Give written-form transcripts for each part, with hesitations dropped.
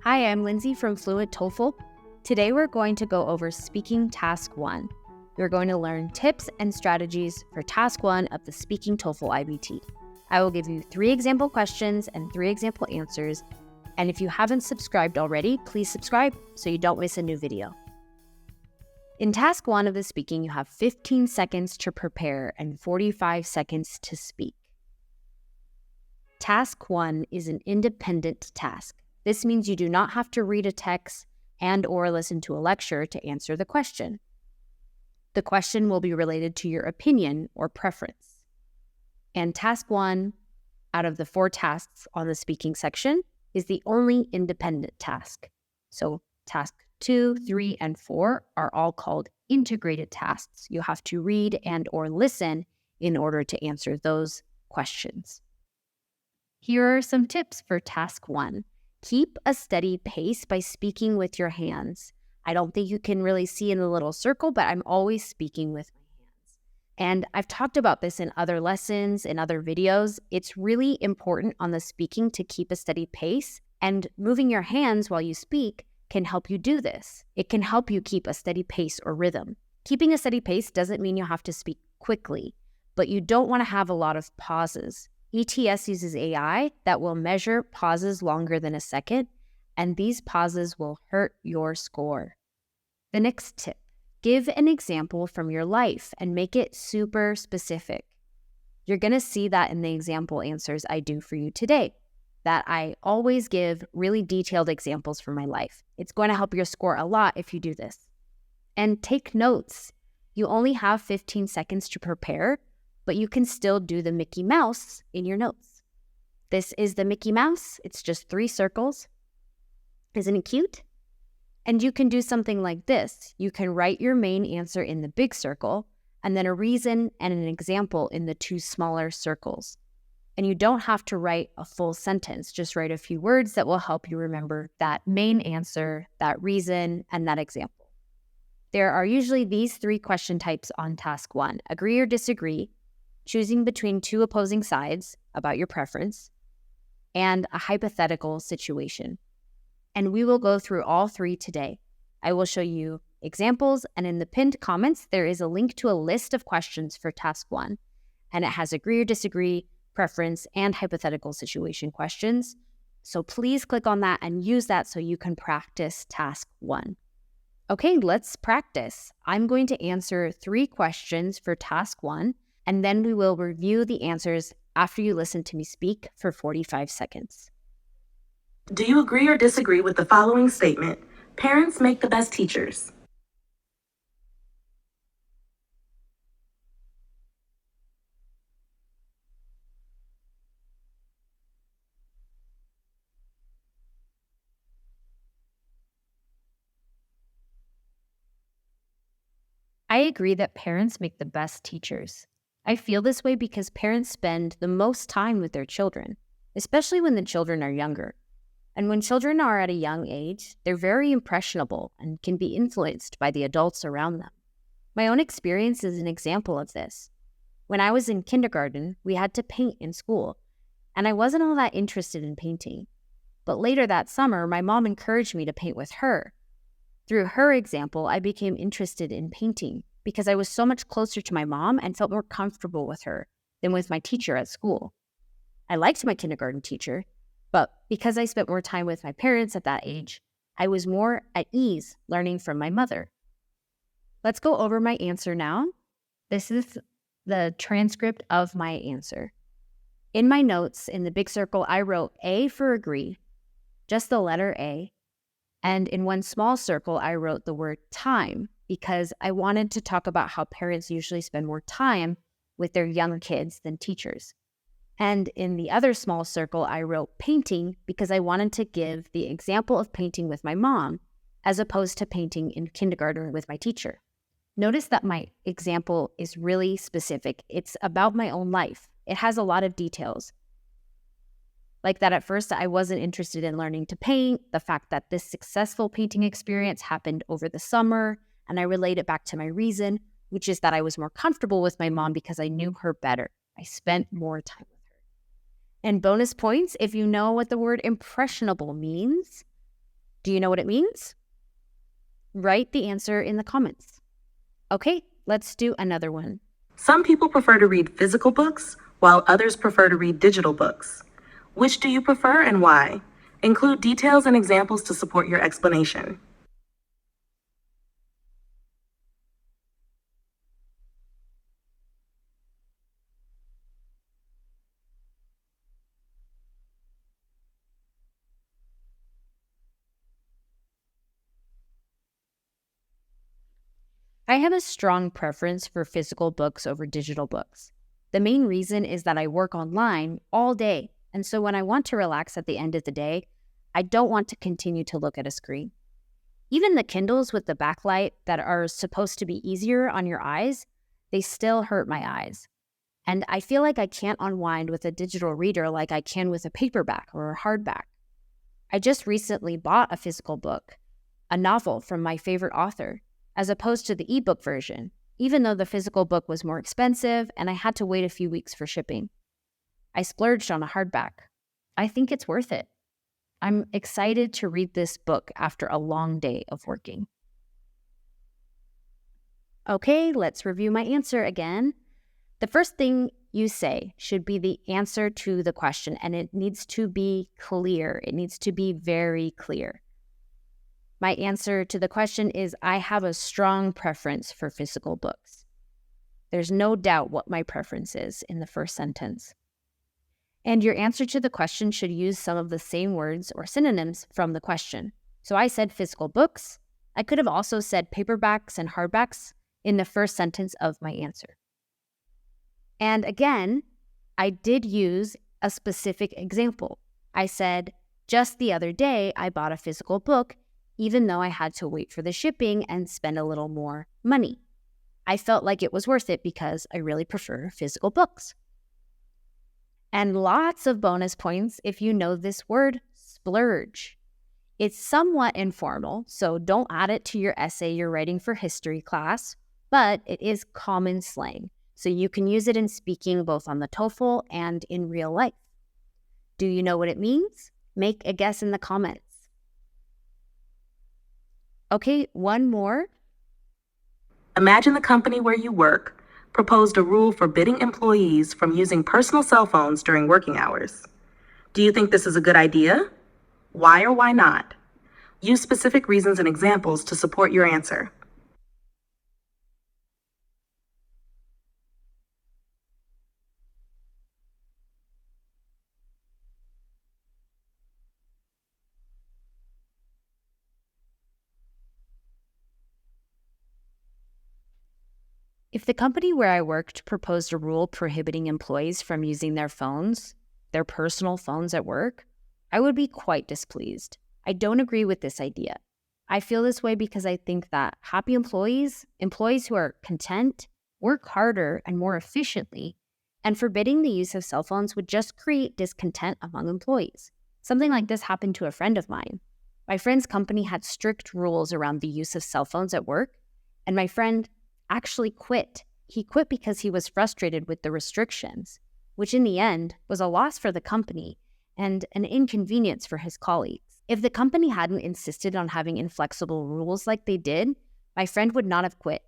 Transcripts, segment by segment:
Hi, I'm Lindsay from Fluent TOEFL. Today we're going to go over Speaking Task 1. We're going to learn tips and strategies for Task 1 of the Speaking TOEFL IBT. I will give you 3 example questions and 3 example answers. And if you haven't subscribed already, please subscribe so you don't miss a new video. In Task 1 of the speaking, you have 15 seconds to prepare and 45 seconds to speak. Task 1 is an independent task. This means you do not have to read a text and/or listen to a lecture to answer the question. The question will be related to your opinion or preference. And Task 1, out of the 4 tasks on the speaking section, is the only independent task. So Task 2, 3, and 4 are all called integrated tasks. You have to read and/or listen in order to answer those questions. Here are some tips for Task 1. Keep a steady pace by speaking with your hands. I don't think you can really see in the little circle, but I'm always speaking with my hands. And I've talked about this in other lessons, in other videos. It's really important on the speaking to keep a steady pace, and moving your hands while you speak can help you do this. It can help you keep a steady pace or rhythm. Keeping a steady pace doesn't mean you have to speak quickly, but you don't want to have a lot of pauses. ETS uses AI that will measure pauses longer than a second, and these pauses will hurt your score. The next tip, give an example from your life and make it super specific. You're going to see that in the example answers I do for you today, that I always give really detailed examples from my life. It's going to help your score a lot if you do this. And take notes. You only have 15 seconds to prepare, but you can still do the Mickey Mouse in your notes. This is the Mickey Mouse. It's just 3 circles. Isn't it cute? And you can do something like this. You can write your main answer in the big circle, and then a reason and an example in the 2 smaller circles. And you don't have to write a full sentence. Just write a few words that will help you remember that main answer, that reason, and that example. There are usually these 3 question types on Task 1. Agree or disagree, choosing between 2 opposing sides about your preference, and a hypothetical situation. And we will go through all 3 today. I will show you examples, and in the pinned comments, there is a link to a list of questions for Task 1, and it has agree or disagree, preference, and hypothetical situation questions. So please click on that and use that so you can practice Task 1. Okay, let's practice. I'm going to answer 3 questions for Task 1, and then we will review the answers after you listen to me speak for 45 seconds. Do you agree or disagree with the following statement? Parents make the best teachers. I agree that parents make the best teachers. I feel this way because parents spend the most time with their children, especially when the children are younger. And when children are at a young age, they're very impressionable and can be influenced by the adults around them. My own experience is an example of this. When I was in kindergarten, we had to paint in school, and I wasn't all that interested in painting. But later that summer, my mom encouraged me to paint with her. Through her example, I became interested in painting because I was so much closer to my mom and felt more comfortable with her than with my teacher at school. I liked my kindergarten teacher, but because I spent more time with my parents at that age, I was more at ease learning from my mother. Let's go over my answer now. This is the transcript of my answer. In my notes, in the big circle, I wrote A for agree, just the letter A. And in one small circle, I wrote the word time because I wanted to talk about how parents usually spend more time with their young kids than teachers. And in the other small circle, I wrote painting because I wanted to give the example of painting with my mom as opposed to painting in kindergarten with my teacher. Notice that my example is really specific. It's about my own life. It has a lot of details. Like that at first I wasn't interested in learning to paint, the fact that this successful painting experience happened over the summer, and I relate it back to my reason, which is that I was more comfortable with my mom because I knew her better. I spent more time with her. And bonus points if you know what the word impressionable means. Do you know what it means? Write the answer in the comments. Okay, let's do another one. Some people prefer to read physical books, while others prefer to read digital books. Which do you prefer and why? Include details and examples to support your explanation. I have a strong preference for physical books over digital books. The main reason is that I work online all day, and so when I want to relax at the end of the day, I don't want to continue to look at a screen. Even the Kindles with the backlight that are supposed to be easier on your eyes, they still hurt my eyes. And I feel like I can't unwind with a digital reader like I can with a paperback or a hardback. I just recently bought a physical book, a novel from my favorite author, as opposed to the ebook version, even though the physical book was more expensive and I had to wait a few weeks for shipping. I splurged on a hardback. I think it's worth it. I'm excited to read this book after a long day of working. Okay, let's review my answer again. The first thing you say should be the answer to the question, and it needs to be clear. It needs to be very clear. My answer to the question is I have a strong preference for physical books. There's no doubt what my preference is in the first sentence. And your answer to the question should use some of the same words or synonyms from the question. So I said physical books. I could have also said paperbacks and hardbacks in the first sentence of my answer. And again, I did use a specific example. I said, just the other day, I bought a physical book, even though I had to wait for the shipping and spend a little more money. I felt like it was worth it because I really prefer physical books. And lots of bonus points if you know this word, splurge. It's somewhat informal, so don't add it to your essay you're writing for history class, but it is common slang, so you can use it in speaking both on the TOEFL and in real life. Do you know what it means? Make a guess in the comments. Okay, one more. Imagine the company where you work proposed a rule forbidding employees from using personal cell phones during working hours. Do you think this is a good idea? Why or why not? Use specific reasons and examples to support your answer. If the company where I worked proposed a rule prohibiting employees from using their phones, their personal phones at work, I would be quite displeased. I don't agree with this idea. I feel this way because I think that happy employees who are content, work harder and more efficiently, and forbidding the use of cell phones would just create discontent among employees. Something like this happened to a friend of mine. My friend's company had strict rules around the use of cell phones at work, and my friend actually quit. He quit because he was frustrated with the restrictions, which in the end was a loss for the company and an inconvenience for his colleagues. If the company hadn't insisted on having inflexible rules like they did, my friend would not have quit.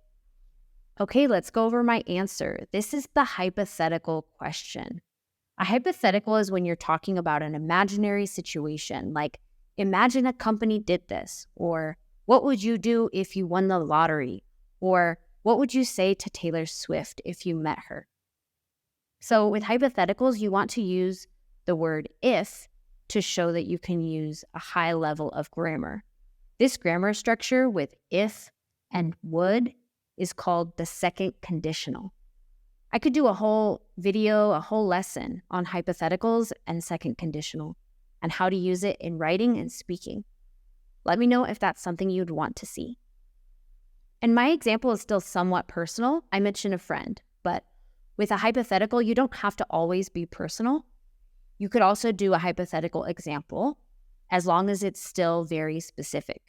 Okay, let's go over my answer. This is the hypothetical question. A hypothetical is when you're talking about an imaginary situation, like imagine a company did this, or what would you do if you won the lottery, or what would you say to Taylor Swift if you met her? So with hypotheticals, you want to use the word if to show that you can use a high level of grammar. This grammar structure with if and would is called the second conditional. I could do a whole video, a whole lesson on hypotheticals and second conditional and how to use it in writing and speaking. Let me know if that's something you'd want to see. And my example is still somewhat personal. I mentioned a friend, but with a hypothetical, you don't have to always be personal. You could also do a hypothetical example as long as it's still very specific.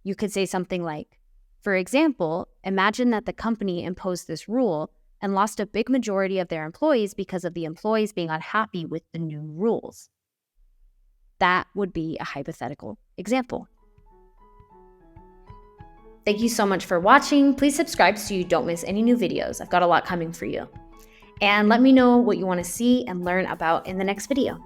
You could say something like, for example, imagine that the company imposed this rule and lost a big majority of their employees because of the employees being unhappy with the new rules. That would be a hypothetical example. Thank you so much for watching. Please subscribe so you don't miss any new videos. I've got a lot coming for you. And let me know what you want to see and learn about in the next video.